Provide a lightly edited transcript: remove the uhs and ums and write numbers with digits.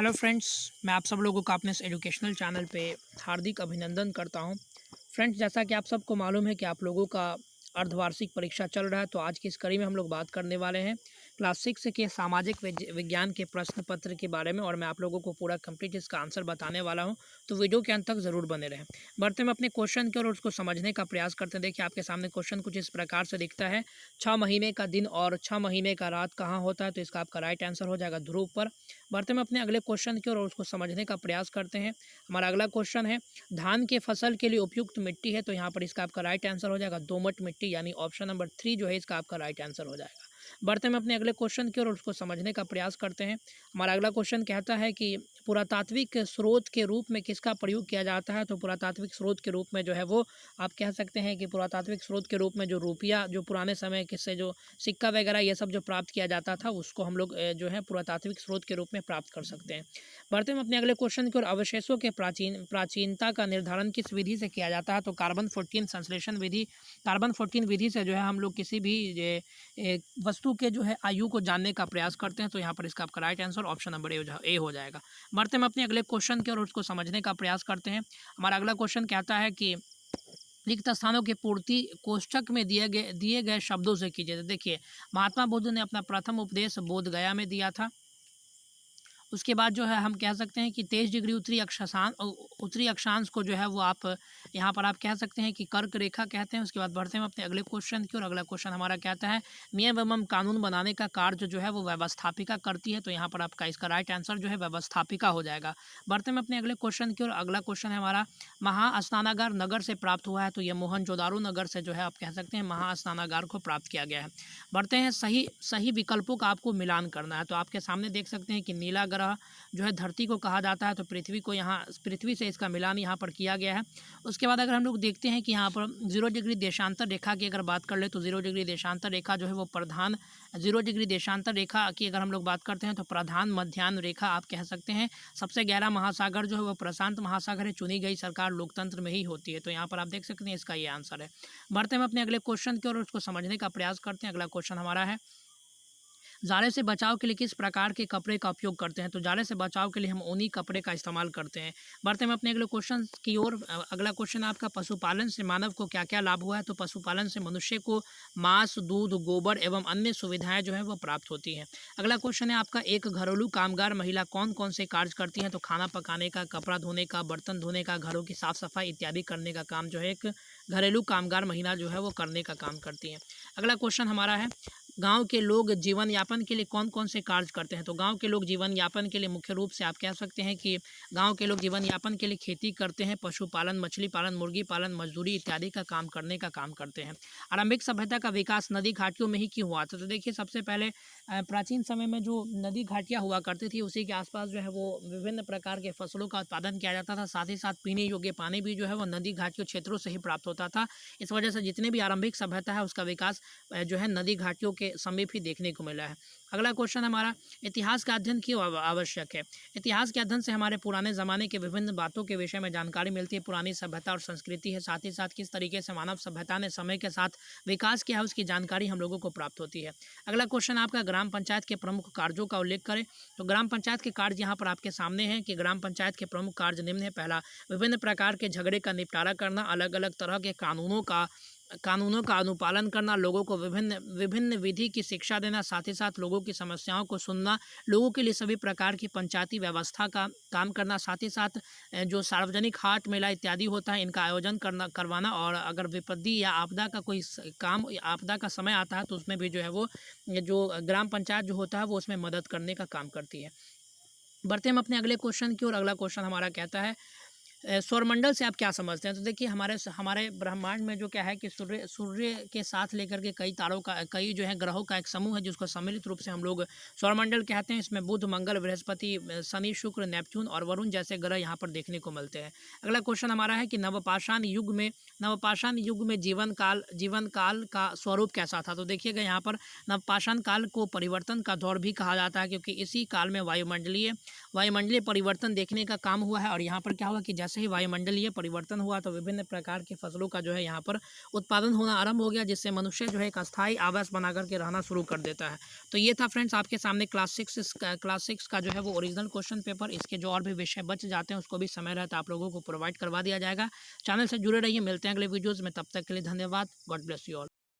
Hello friends, मैं आप सब लोगों का अपने इस एजुकेशनल चैनल पे हार्दिक अभिनंदन करता हूं। फ्रेंड्स, जैसा कि आप सबको मालूम है कि आप लोगों का अर्धवार्षिक परीक्षा चल रहा है, तो आज की इस कड़ी में हम लोग बात करने वाले हैं क्लास 6 के सामाजिक विज्ञान के प्रश्न पत्र के बारे में, और मैं आप लोगों को पूरा कंप्लीट इसका आंसर बताने वाला हूं, तो वीडियो के अंत तक ज़रूर बने रहें। बढ़ते हम अपने क्वेश्चन की और उसको समझने का प्रयास करते हैं। देखिए, आपके सामने क्वेश्चन कुछ इस प्रकार से दिखता है, 6 महीने का दिन और 6 महीने का रात कहाँ होता है, तो इसका आपका राइट आंसर हो जाएगा ध्रुव पर। बढ़ते हम अपने अगले क्वेश्चन की और उसको समझने का प्रयास करते हैं। हमारा अगला क्वेश्चन है, धान के फसल के लिए उपयुक्त मिट्टी है, तो यहाँ पर इसका आपका राइट आंसर हो जाएगा दोमट मिट्टी, यानी ऑप्शन नंबर 3 जो है इसका आपका राइट आंसर हो जाएगा। बढ़ते हम अपने अगले क्वेश्चन की और उसको समझने का प्रयास करते हैं। हमारा अगला क्वेश्चन कहता है कि पुरातात्विक स्रोत के रूप में किसका प्रयोग किया जाता है, तो पुरातात्विक स्रोत के रूप में जो है वो आप कह सकते हैं कि पुरातात्विक स्रोत के रूप में जो रुपया, जो पुराने समय किससे जो सिक्का वगैरह ये सब जो प्राप्त किया जाता था, उसको हम लोग जो है पुरातात्विक स्रोत के रूप में प्राप्त कर सकते हैं। बढ़ते हम अपने अगले क्वेश्चन की ओर, अवशेषों के प्राचीनता का निर्धारण किस विधि से किया जाता है, तो कार्बन 14 संश्लेषण विधि। कार्बन 14 विधि से जो है हम लोग किसी भी वस्तु के जो है आयु को जानने का प्रयास करते हैं, तो यहाँ पर इसका आपका right answer option number A हो जाएगा। बढ़ते हम अपने अगले क्वेश्चन की ओर उसको समझने का प्रयास करते हैं। हमारा अगला क्वेश्चन कहता है कि रिक्त स्थानों की पूर्ति कोष्ठक में दिए गए शब्दों से कीजिए। तो देखिए, महात्मा बुद्ध ने अपना प्रथम उपदेश बोध गया में दिया था। उसके बाद जो है हम कह सकते हैं कि 23 डिग्री उत्तरी अक्षांश को जो है वो आप यहाँ पर आप कह सकते हैं कि कर्क रेखा कहते हैं। उसके बाद बढ़ते हैं अपने अगले क्वेश्चन की और अगला क्वेश्चन हमारा कहता है, नियम एवं कानून बनाने का कार्य जो है वो व्यवस्थापिका करती है, तो यहाँ पर आपका इसका राइट आंसर जो है व्यवस्थापिका हो जाएगा। बढ़ते हैं अपने अगले क्वेश्चन की और अगला क्वेश्चन है हमारा, महास्नानागार नगर से प्राप्त हुआ है, तो ये मोहनजोदारो नगर से जो है आप कह सकते हैं महास्नानागार को प्राप्त किया गया है। बढ़ते हैं सही विकल्पों का आपको मिलान करना है, तो आपके सामने देख सकते हैं कि नीला ग्रह जो है धरती को कहा जाता है, तो पृथ्वी से इसका मिलान यहाँ पर किया गया है। उसके बाद अगर हम लोग देखते हैं कि यहाँ पर 0 डिग्री देशांतर रेखा की अगर बात कर ले, तो 0 डिग्री देशांतर रेखा जो है वो प्रधान 0 डिग्री देशांतर रेखा की अगर हम लोग बात करते हैं, तो प्रधान मध्याह्न रेखा आप कह सकते हैं। सबसे गहरा महासागर जो है वो प्रशांत महासागर है। चुनी गई सरकार लोकतंत्र में ही होती है, तो यहाँ पर आप देख सकते हैं इसका ये आंसर है। बढ़ते हम अपने अगले क्वेश्चन की और उसको समझने का प्रयास करते हैं। अगला क्वेश्चन हमारा है, जाड़े से बचाव के लिए किस प्रकार के कपड़े का उपयोग करते हैं, तो जाड़े से बचाव के लिए हम ऊनी कपड़े का इस्तेमाल करते हैं। बढ़ते हैं अपने अगले क्वेश्चन की ओर। अगला क्वेश्चन आपका, पशुपालन से मानव को क्या क्या लाभ हुआ है, तो पशुपालन से मनुष्य को मांस, दूध, गोबर एवं अन्य सुविधाएं जो है वो प्राप्त होती हैं। अगला क्वेश्चन है आपका, एक घरेलू कामगार महिला कौन कौन से कार्य करती हैं, तो खाना पकाने का, कपड़ा धोने का, बर्तन धोने का, घरों की साफ सफाई इत्यादि करने का काम जो है एक घरेलू कामगार महिला जो है वो करने का काम करती है। अगला क्वेश्चन हमारा है, गांव के लोग जीवन यापन के लिए कौन कौन से कार्य करते हैं, तो गांव के लोग जीवन यापन के लिए मुख्य रूप से आप कह सकते हैं कि गांव के लोग जीवन यापन के लिए खेती करते हैं, पशुपालन, मछली पालन, मुर्गी पालन, मजदूरी इत्यादि का काम करने का काम करते हैं। आरंभिक सभ्यता का विकास नदी घाटियों में ही क्यों हुआ था, तो देखिए सबसे पहले प्राचीन समय में जो नदी घाटियाँ हुआ करती थी, उसी के आसपास जो है वो विभिन्न प्रकार के फसलों का उत्पादन किया जाता था। साथ ही साथ पीने योग्य पानी भी जो है वो नदी घाटियों क्षेत्रों से ही प्राप्त होता था। इस वजह से जितने भी आरंभिक सभ्यता है उसका विकास जो है नदी घाटियों के समीप ही देखने को मिला है। अगला क्वेश्चन हमारा, इतिहास का अध्ययन क्यों आवश्यक है, इतिहास के अध्ययन से हमारे पुराने ज़माने के विभिन्न बातों के विषय में जानकारी मिलती है। पुरानी सभ्यता और संस्कृति है, साथ ही साथ किस तरीके से मानव सभ्यता ने समय के साथ विकास किया है उसकी जानकारी हम लोगों को प्राप्त होती है। अगला क्वेश्चन आपका, ग्राम पंचायत के प्रमुख कार्यों का उल्लेख करें, तो ग्राम पंचायत के कार्य यहाँ पर आपके सामने हैं कि ग्राम पंचायत के प्रमुख कार्य निम्न है। पहला, विभिन्न प्रकार के झगड़े का निपटारा करना, अलग अलग तरह के कानूनों का अनुपालन करना, लोगों को विभिन्न विभिन्न विधि की शिक्षा देना, साथ ही साथ लोगों की समस्याओं को सुनना, लोगों के लिए सभी प्रकार की पंचायती व्यवस्था का काम करना, साथ ही साथ जो सार्वजनिक हाट मेला इत्यादि होता है इनका आयोजन करवाना, और अगर विपत्ति या आपदा का कोई काम, आपदा का समय आता है तो उसमें भी जो है वो जो ग्राम पंचायत जो होता है वो उसमें मदद करने का काम करती है। बढ़ते हम अपने अगले क्वेश्चन की ओर। अगला क्वेश्चन हमारा कहता है, सौरमंडल से आप क्या समझते हैं, तो देखिए हमारे ब्रह्मांड में जो क्या है कि सूर्य के साथ लेकर के कई जो है ग्रहों का एक समूह है, जिसको सम्मिलित रूप से हम लोग सौरमंडल कहते हैं। इसमें बुध, मंगल, बृहस्पति, शनि, शुक्र, नेपच्यून और वरुण जैसे ग्रह यहाँ पर देखने को मिलते हैं। अगला क्वेश्चन हमारा है कि नवपाषाण युग में जीवन काल का स्वरूप कैसा था, तो देखिएगा यहाँ पर नवपाषाण काल को परिवर्तन का दौर भी कहा जाता है, क्योंकि इसी काल में वायुमंडलीय परिवर्तन देखने का काम हुआ है। और यहाँ पर क्या हुआ कि जैसा जैसे ही वायुमंडलीय परिवर्तन हुआ तो विभिन्न प्रकार की फसलों का जो है यहाँ पर उत्पादन होना आरंभ हो गया, जिससे मनुष्य जो है एक अस्थायी आवास बना करके रहना शुरू कर देता है। तो ये था फ्रेंड्स आपके सामने क्लास 6 का जो है वो ओरिजिनल क्वेश्चन पेपर। इसके जो और भी विषय बच जाते हैं उसको भी समय रहता आप लोगों को प्रोवाइड करवा दिया जाएगा। चैनल से जुड़े रहिए, मिलते हैं अगले वीडियोज़ में, तब तक के लिए धन्यवाद। God bless you all.